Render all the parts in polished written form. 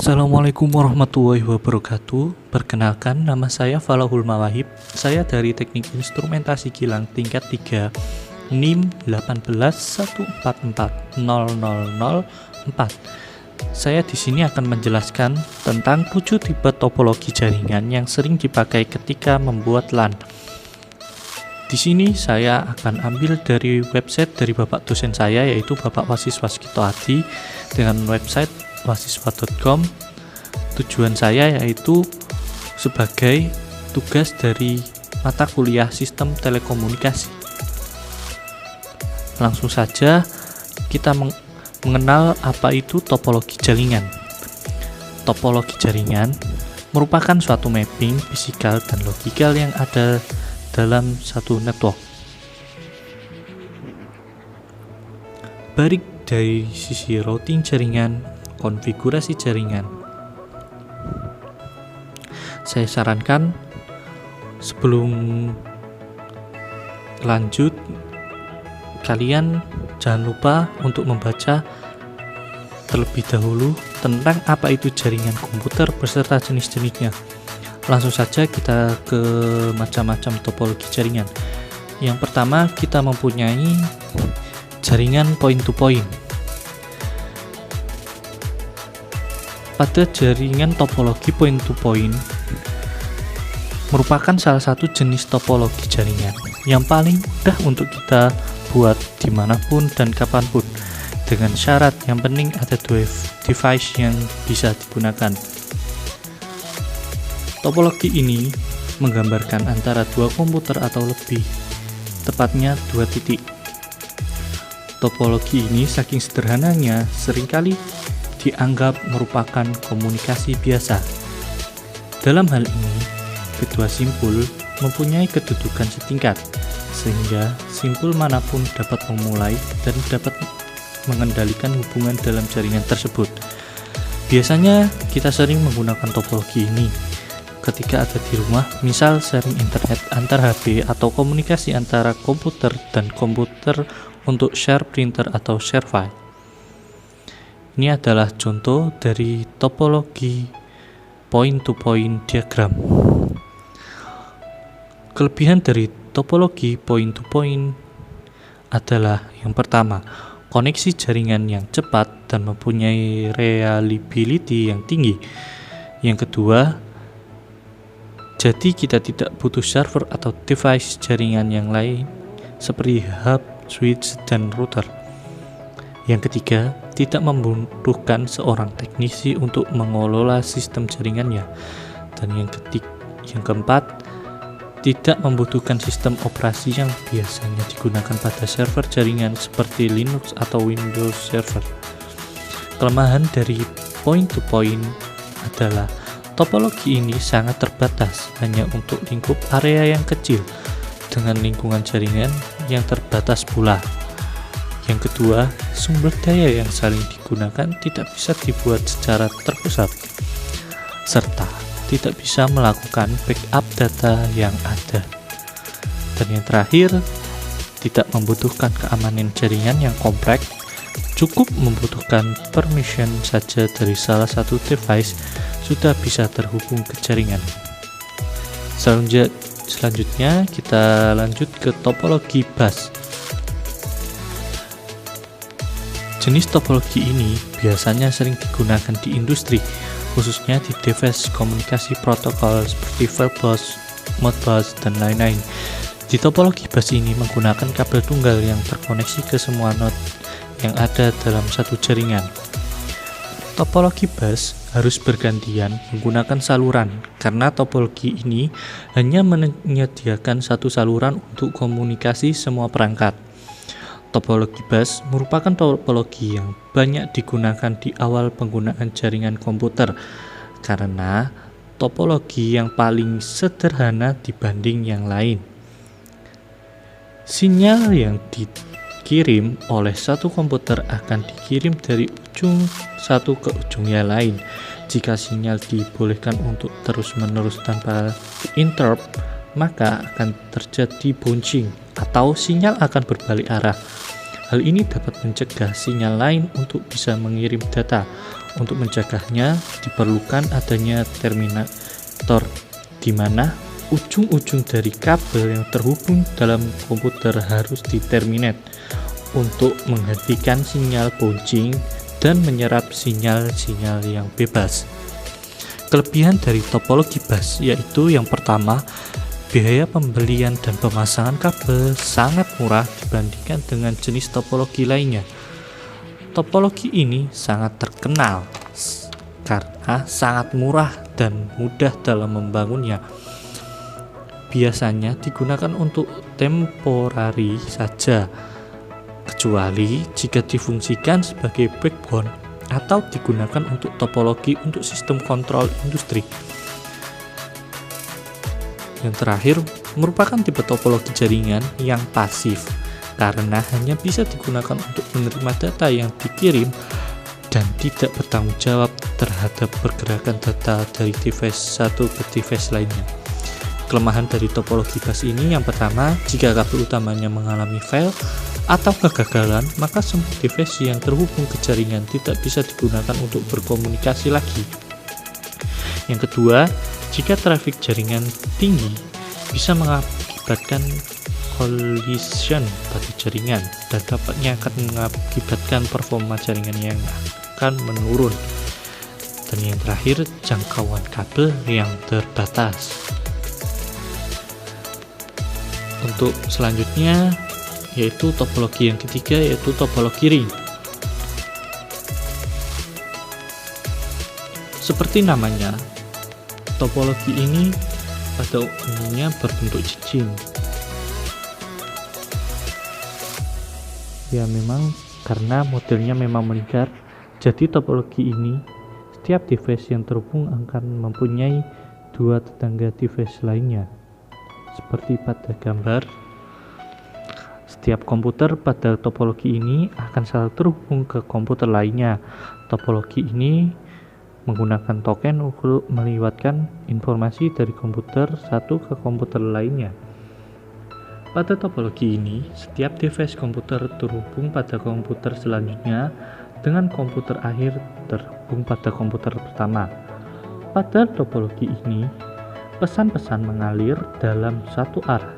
Assalamualaikum warahmatullahi wabarakatuh. Perkenalkan, nama saya Falahul Mawahib. Saya dari Teknik Instrumentasi Kilang tingkat 3, NIM 181440004. Saya di sini akan menjelaskan tentang 7 tipe topologi jaringan yang sering dipakai ketika membuat LAN. Di sini saya akan ambil dari website dari Bapak dosen saya, yaitu Bapak Wasis Waskito Adi, dengan website wasiswa.com. Tujuan saya yaitu sebagai tugas dari mata kuliah Sistem Telekomunikasi. Langsung saja kita mengenal apa itu topologi jaringan. Topologi jaringan merupakan suatu mapping fisikal dan logikal yang ada dalam satu network. Baik dari sisi routing jaringan, konfigurasi jaringan, saya sarankan sebelum lanjut, kalian jangan lupa untuk membaca terlebih dahulu tentang apa itu jaringan komputer beserta jenis-jenisnya. Langsung saja kita ke macam-macam topologi jaringan. Yang pertama, kita mempunyai jaringan point to point. Pada jaringan topologi point to point merupakan salah satu jenis topologi jaringan yang paling mudah untuk kita buat dimanapun dan kapanpun, dengan syarat yang penting ada dua device yang bisa digunakan. Topologi ini menggambarkan antara dua komputer atau lebih, tepatnya dua titik. Topologi ini saking sederhananya seringkali dianggap merupakan komunikasi biasa. Dalam hal ini, kedua simpul mempunyai kedudukan setingkat, sehingga simpul manapun dapat memulai dan dapat mengendalikan hubungan dalam jaringan tersebut. Biasanya kita sering menggunakan topologi ini ketika ada di rumah, misal sharing internet antar HP atau komunikasi antara komputer dan komputer untuk share printer atau share file. Ini adalah contoh dari topologi point-to-point diagram. Kelebihan dari topologi point-to-point adalah yang pertama, koneksi jaringan yang cepat dan mempunyai reliability yang tinggi. Yang kedua, jadi kita tidak butuh server atau device jaringan yang lain seperti hub, switch, dan router. Yang ketiga, tidak membutuhkan seorang teknisi untuk mengelola sistem jaringannya. Dan yang keempat, tidak membutuhkan sistem operasi yang biasanya digunakan pada server jaringan seperti Linux atau Windows Server. Kelemahan dari point-to-point adalah topologi ini sangat terbatas, hanya untuk lingkup area yang kecil dengan lingkungan jaringan yang terbatas pula. Yang kedua, sumber daya yang saling digunakan tidak bisa dibuat secara terpusat, serta tidak bisa melakukan backup data yang ada. Dan yang terakhir, tidak membutuhkan keamanan jaringan yang kompleks, cukup membutuhkan permission saja dari salah satu device sudah bisa terhubung ke jaringan. Selanjutnya kita lanjut ke topologi bus. Jenis topologi ini biasanya sering digunakan di industri, khususnya di device komunikasi protokol seperti verbus, modbus, dan lain-lain. Di topologi bus ini menggunakan kabel tunggal yang terkoneksi ke semua node yang ada dalam satu jaringan. Topologi bus harus bergantian menggunakan saluran, karena topologi ini hanya menyediakan satu saluran untuk komunikasi semua perangkat. Topologi bus merupakan topologi yang banyak digunakan di awal penggunaan jaringan komputer, karena topologi yang paling sederhana dibanding yang lain. Sinyal yang dikirim oleh satu komputer akan dikirim dari ujung satu ke ujungnya lain. Jika sinyal dibolehkan untuk terus-menerus tanpa interrupt, maka akan terjadi bouncing atau sinyal akan berbalik arah. Hal ini dapat mencegah sinyal lain untuk bisa mengirim data. Untuk mencegahnya, diperlukan adanya terminator di mana ujung-ujung dari kabel yang terhubung dalam komputer harus diterminate untuk menghentikan sinyal bouncing dan menyerap sinyal-sinyal yang bebas. Kelebihan dari topologi bus yaitu yang pertama, biaya pembelian dan pemasangan kabel sangat murah dibandingkan dengan jenis topologi lainnya. Topologi ini sangat terkenal karena sangat murah dan mudah dalam membangunnya. Biasanya digunakan untuk temporari saja, kecuali jika difungsikan sebagai backbone atau digunakan untuk topologi untuk sistem kontrol industri. Yang terakhir merupakan tipe topologi jaringan yang pasif karena hanya bisa digunakan untuk menerima data yang dikirim dan tidak bertanggung jawab terhadap pergerakan data dari device satu ke device lainnya. Kelemahan dari topologi bus ini yang pertama, jika kabel utamanya mengalami fail atau kegagalan, maka semua device yang terhubung ke jaringan tidak bisa digunakan untuk berkomunikasi lagi. Yang kedua, jika trafik jaringan tinggi, bisa mengakibatkan collision pada jaringan dan dampaknya akan mengakibatkan performa jaringan yang akan menurun. Dan yang terakhir, jangkauan kabel yang terbatas. Untuk selanjutnya yaitu topologi yang ketiga, yaitu topologi ring. Seperti namanya, topologi ini pada umumnya berbentuk cincin. Ya memang karena modelnya memang melingkar, jadi topologi ini setiap device yang terhubung akan mempunyai dua tetangga device lainnya. Seperti pada gambar, setiap komputer pada topologi ini akan selalu terhubung ke komputer lainnya. Topologi ini menggunakan token untuk melewatkan informasi dari komputer satu ke komputer lainnya. Pada topologi ini, setiap device komputer terhubung pada komputer selanjutnya dengan komputer akhir terhubung pada komputer pertama. Pada topologi ini, pesan-pesan mengalir dalam satu arah.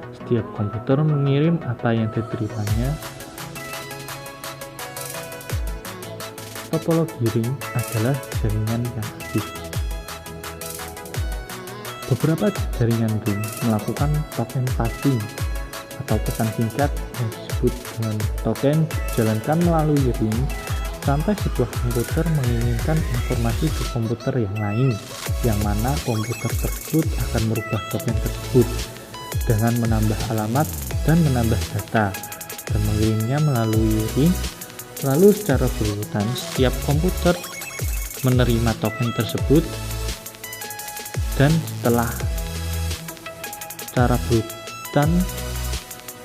Setiap komputer mengirim apa yang diterimanya. Topologi ring adalah jaringan yang aktif. Beberapa jaringan ring melakukan token passing atau pesan singkat yang disebut dengan token dijalankan melalui ring sampai sebuah komputer menginginkan informasi ke komputer yang lain, yang mana komputer tersebut akan merubah token tersebut dengan menambah alamat dan menambah data dan mengirimnya melalui ring. Lalu secara berurutan setiap komputer menerima token tersebut, dan setelah secara berurutan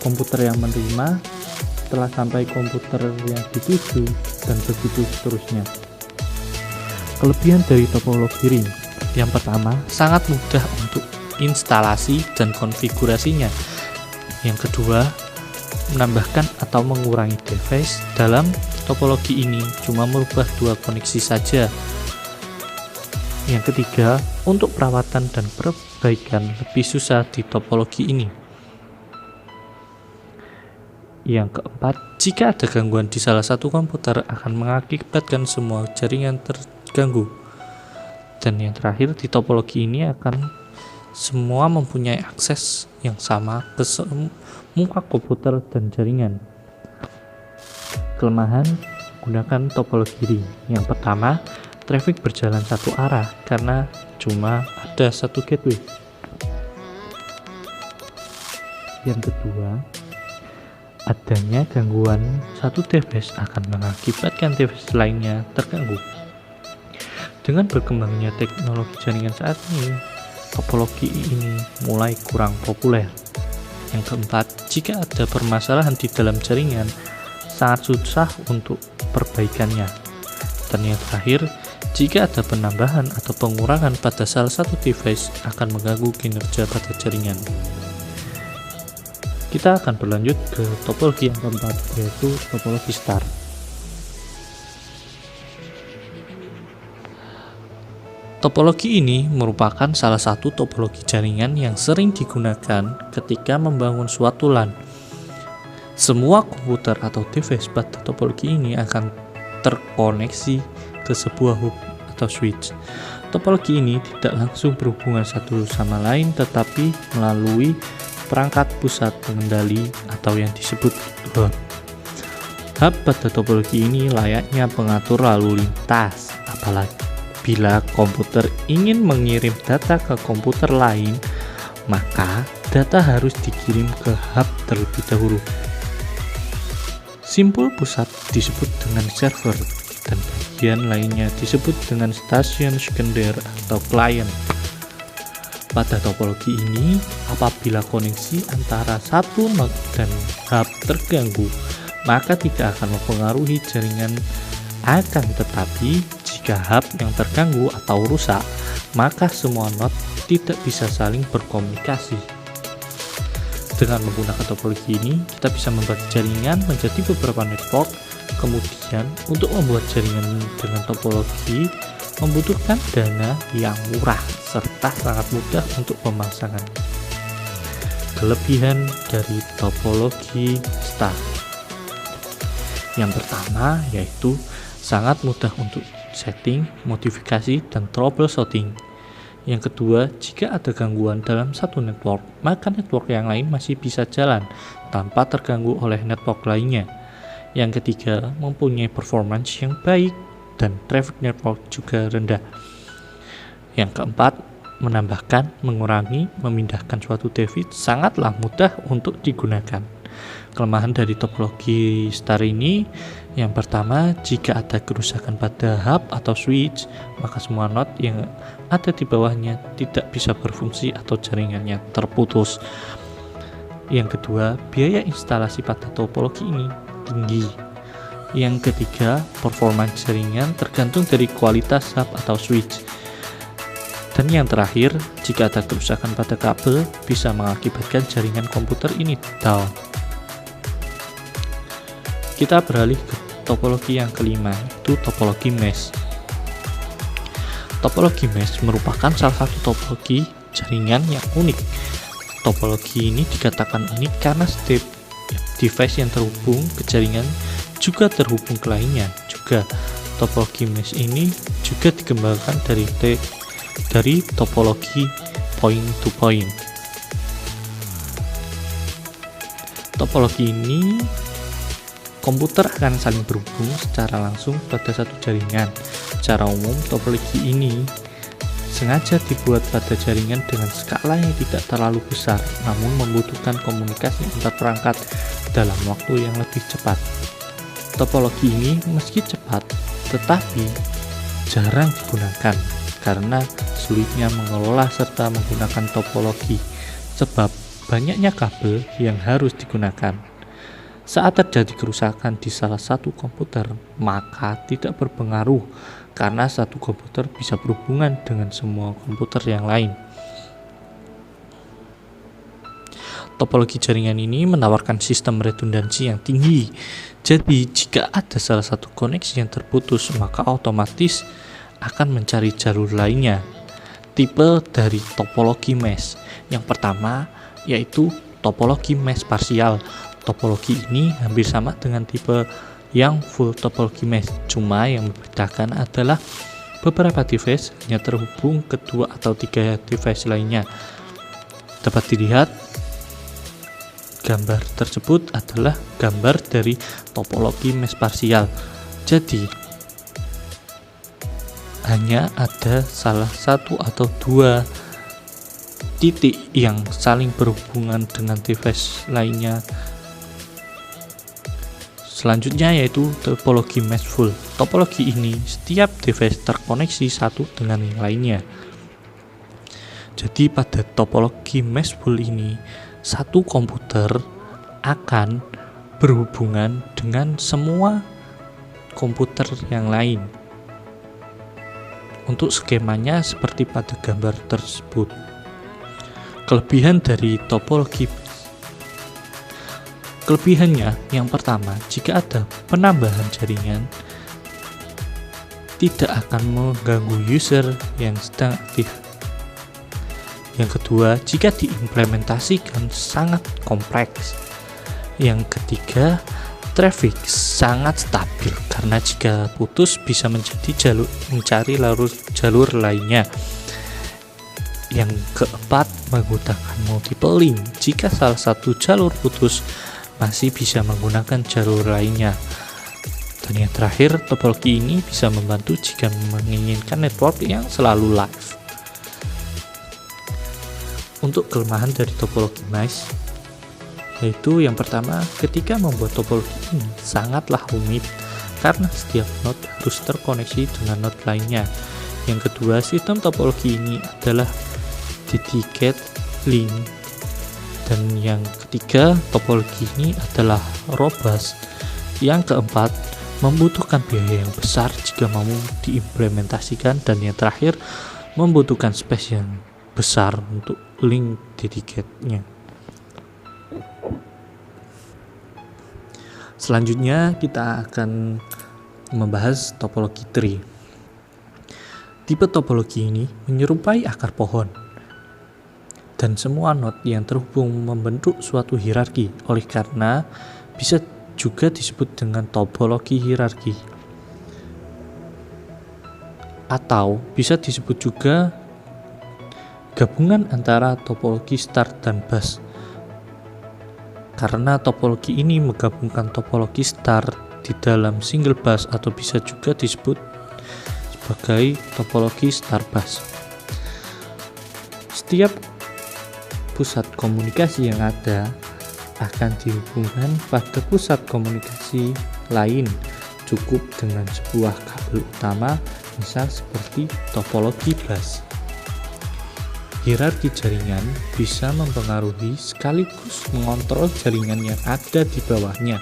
komputer yang menerima setelah sampai komputer yang dituju, dan begitu seterusnya. Kelebihan dari topologi ring yang pertama, sangat mudah untuk instalasi dan konfigurasinya. Yang kedua, menambahkan atau mengurangi device dalam topologi ini cuma merubah dua koneksi saja. Yang ketiga, untuk perawatan dan perbaikan lebih susah di topologi ini. Yang keempat, jika ada gangguan di salah satu komputer akan mengakibatkan semua jaringan terganggu. Dan yang terakhir, di topologi ini akan semua mempunyai akses yang sama ke semua komputer dan jaringan. Kelemahan gunakan topologi ring. Yang pertama, traffic berjalan satu arah karena cuma ada satu gateway. Yang kedua, adanya gangguan satu device akan mengakibatkan device lainnya terganggu. Dengan berkembangnya teknologi jaringan saat ini, topologi ini mulai kurang populer. Yang keempat, jika ada permasalahan di dalam jaringan, sangat susah untuk perbaikannya. Dan yang terakhir, jika ada penambahan atau pengurangan pada salah satu device akan mengganggu kinerja pada jaringan. Kita akan berlanjut ke topologi yang keempat, yaitu topologi star. Topologi ini merupakan salah satu topologi jaringan yang sering digunakan ketika membangun suatu LAN. Semua komputer atau device pada topologi ini akan terkoneksi ke sebuah hub atau switch. Topologi ini tidak langsung berhubungan satu sama lain, tetapi melalui perangkat pusat pengendali atau yang disebut hub. Hub pada topologi ini layaknya pengatur lalu lintas, apalagi bila komputer ingin mengirim data ke komputer lain, maka data harus dikirim ke hub terlebih dahulu. Simpul pusat disebut dengan server, dan bagian lainnya disebut dengan stasiun sekunder atau klien. Pada topologi ini, apabila koneksi antara satu node dan hub terganggu, maka tidak akan mempengaruhi jaringan. Akan tetapi, jika hub yang terganggu atau rusak, maka semua node tidak bisa saling berkomunikasi. Dengan menggunakan topologi ini, kita bisa membagi jaringan menjadi beberapa network. Kemudian, untuk membuat jaringan dengan topologi membutuhkan dana yang murah serta sangat mudah untuk pemasangannya. Kelebihan dari topologi star. Yang pertama yaitu sangat mudah untuk setting, modifikasi, dan troubleshooting. Yang kedua, jika ada gangguan dalam satu network, maka network yang lain masih bisa jalan tanpa terganggu oleh network lainnya. Yang ketiga, mempunyai performance yang baik dan traffic network juga rendah. Yang keempat, menambahkan, mengurangi, memindahkan suatu device sangatlah mudah untuk digunakan. Kelemahan dari topologi star ini, yang pertama, jika ada kerusakan pada hub atau switch, maka semua node yang ada di bawahnya tidak bisa berfungsi atau jaringannya terputus. Yang kedua, biaya instalasi pada topologi ini tinggi. Yang ketiga, performa jaringan tergantung dari kualitas hub atau switch. Dan yang terakhir, jika ada kerusakan pada kabel, bisa mengakibatkan jaringan komputer ini down. Kita beralih ke topologi yang kelima, yaitu topologi mesh. Topologi mesh merupakan salah satu topologi jaringan yang unik. Topologi ini dikatakan unik karena setiap device yang terhubung ke jaringan juga terhubung ke lainnya. Juga topologi mesh ini juga dikembangkan dari topologi point to point. Topologi ini komputer akan saling berhubung secara langsung pada satu jaringan. Secara umum, topologi ini sengaja dibuat pada jaringan dengan skala yang tidak terlalu besar, namun membutuhkan komunikasi antar perangkat dalam waktu yang lebih cepat. Topologi ini meski cepat, tetapi jarang digunakan karena sulitnya mengelola serta menggunakan topologi, sebab banyaknya kabel yang harus digunakan. Saat terjadi kerusakan di salah satu komputer, maka tidak berpengaruh karena satu komputer bisa berhubungan dengan semua komputer yang lain. Topologi jaringan ini menawarkan sistem redundansi yang tinggi. Jadi, jika ada salah satu koneksi yang terputus, maka otomatis akan mencari jalur lainnya. Tipe dari topologi mesh. Yang pertama yaitu topologi mesh parsial. Topologi ini hampir sama dengan tipe yang full topologi mesh, cuma yang membedakan adalah beberapa device hanya terhubung ke 2 atau 3 device lainnya. Dapat dilihat, gambar tersebut adalah gambar dari topologi mesh parsial. Jadi, hanya ada salah satu atau 2 titik yang saling berhubungan dengan device lainnya. Selanjutnya yaitu topologi mesh full. Topologi ini setiap device terkoneksi satu dengan yang lainnya. Jadi pada topologi mesh full ini, satu komputer akan berhubungan dengan semua komputer yang lain. Untuk skemanya seperti pada gambar tersebut. Kelebihan dari topologi. Kelebihannya yang pertama, jika ada penambahan jaringan, tidak akan mengganggu user yang sedang aktif. Yang kedua, jika diimplementasikan sangat kompleks. Yang ketiga, traffic sangat stabil karena jika putus bisa mencari jalur lainnya. Yang keempat, menggunakan multiple link. Jika salah satu jalur putus, masih bisa menggunakan jalur lainnya. Dan yang terakhir, topologi ini bisa membantu jika menginginkan network yang selalu live. Untuk kelemahan dari topologi MICE, yaitu yang pertama, ketika membuat topologi ini sangatlah rumit karena setiap node harus terkoneksi dengan node lainnya. Yang kedua, sistem topologi ini adalah dedicated link. Dan yang ketiga, topologi ini adalah robust. Yang keempat, membutuhkan biaya yang besar jika mau diimplementasikan. Dan yang terakhir, membutuhkan space yang besar untuk link dedicate-nya. Selanjutnya kita akan membahas topologi tree. Tipe topologi ini menyerupai akar pohon, dan semua node yang terhubung membentuk suatu hierarki. Oleh karena bisa juga disebut dengan topologi hierarki, atau bisa disebut juga gabungan antara topologi start dan bus. Karena topologi ini menggabungkan topologi start di dalam single bus, atau bisa juga disebut sebagai topologi start bus. Setiap pusat komunikasi yang ada akan dihubungkan pada pusat komunikasi lain, cukup dengan sebuah kabel utama, misal seperti topologi bus. Hierarki jaringan bisa mempengaruhi sekaligus mengontrol jaringan yang ada di bawahnya.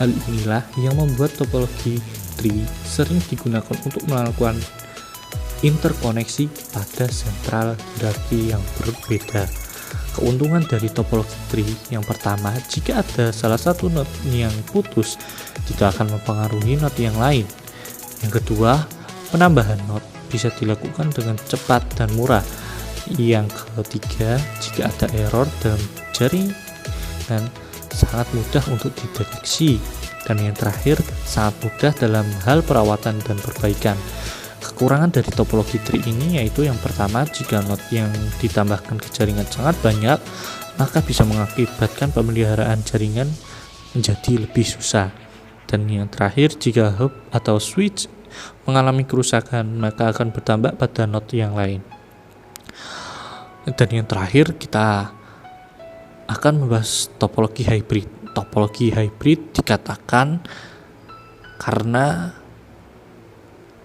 Hal inilah yang membuat topologi tree sering digunakan untuk melakukan interkoneksi pada sentral hierarki yang berbeda. Keuntungan dari topologi tree yang pertama, jika ada salah satu node yang putus, tidak akan mempengaruhi node yang lain. Yang kedua, penambahan node bisa dilakukan dengan cepat dan murah. Yang ketiga, jika ada error dalam jaringan, sangat mudah untuk dideteksi. Dan yang terakhir, sangat mudah dalam hal perawatan dan perbaikan. Kekurangan dari topologi tree ini yaitu yang pertama, jika node yang ditambahkan ke jaringan sangat banyak, maka bisa mengakibatkan pemeliharaan jaringan menjadi lebih susah. Dan yang terakhir, jika hub atau switch mengalami kerusakan, maka akan bertambah pada node yang lain. Dan yang terakhir, kita akan membahas topologi hybrid. Topologi hybrid dikatakan karena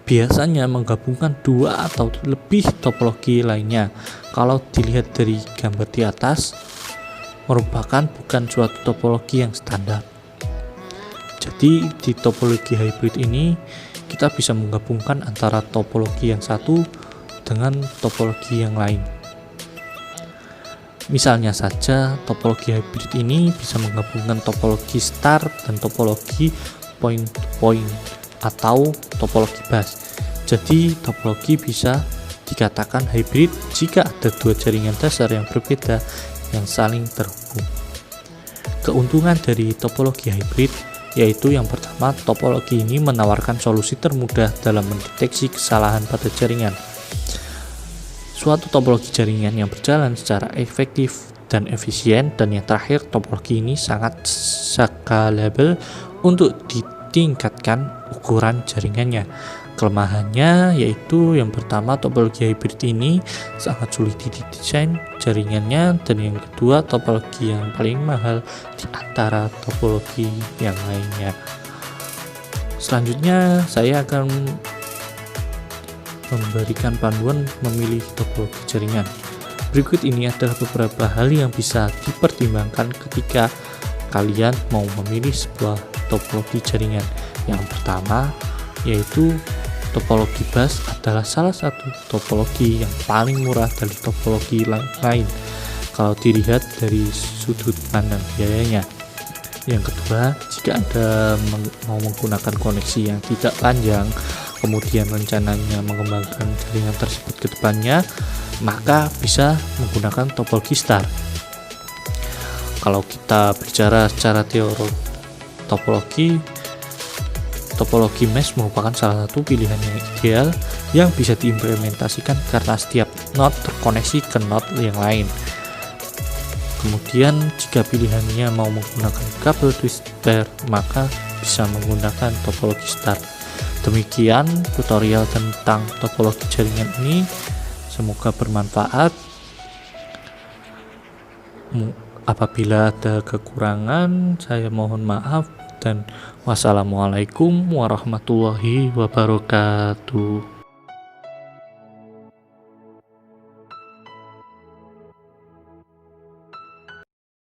biasanya menggabungkan dua atau lebih topologi lainnya. Kalau dilihat dari gambar di atas, merupakan bukan suatu topologi yang standar. Jadi di topologi hybrid ini kita bisa menggabungkan antara topologi yang satu dengan topologi yang lain. Misalnya saja, topologi hybrid ini bisa menggabungkan topologi start dan topologi point-to-point atau topologi bus. Jadi topologi bisa dikatakan hybrid jika ada dua jaringan dasar yang berbeda yang saling terhubung. Keuntungan dari topologi hybrid yaitu yang pertama, topologi ini menawarkan solusi termudah dalam mendeteksi kesalahan pada jaringan. Suatu topologi jaringan yang berjalan secara efektif dan efisien. Dan yang terakhir, topologi ini sangat scalable untuk ditingkatkan ukuran jaringannya. Kelemahannya yaitu yang pertama, topologi hybrid ini sangat sulit didesain jaringannya. Dan yang kedua, topologi yang paling mahal di antara topologi yang lainnya. Selanjutnya saya akan memberikan panduan memilih topologi jaringan. Berikut ini adalah beberapa hal yang bisa dipertimbangkan ketika kalian mau memilih sebuah topologi jaringan. Yang pertama yaitu topologi bus adalah salah satu topologi yang paling murah dari topologi lain kalau dilihat dari sudut pandang biayanya. Yang kedua, jika Anda mau menggunakan koneksi yang tidak panjang, kemudian rencananya mengembangkan jaringan tersebut ke depannya, maka bisa menggunakan topologi star. Kalau kita bicara secara topologi mesh merupakan salah satu pilihan yang ideal yang bisa diimplementasikan karena setiap node terkoneksi ke node yang lain. Kemudian jika pilihannya mau menggunakan kabel twist pair, maka bisa menggunakan topologi star. Demikian tutorial tentang topologi jaringan ini, semoga bermanfaat. Apabila ada kekurangan, saya mohon maaf, dan wassalamualaikum warahmatullahi wabarakatuh.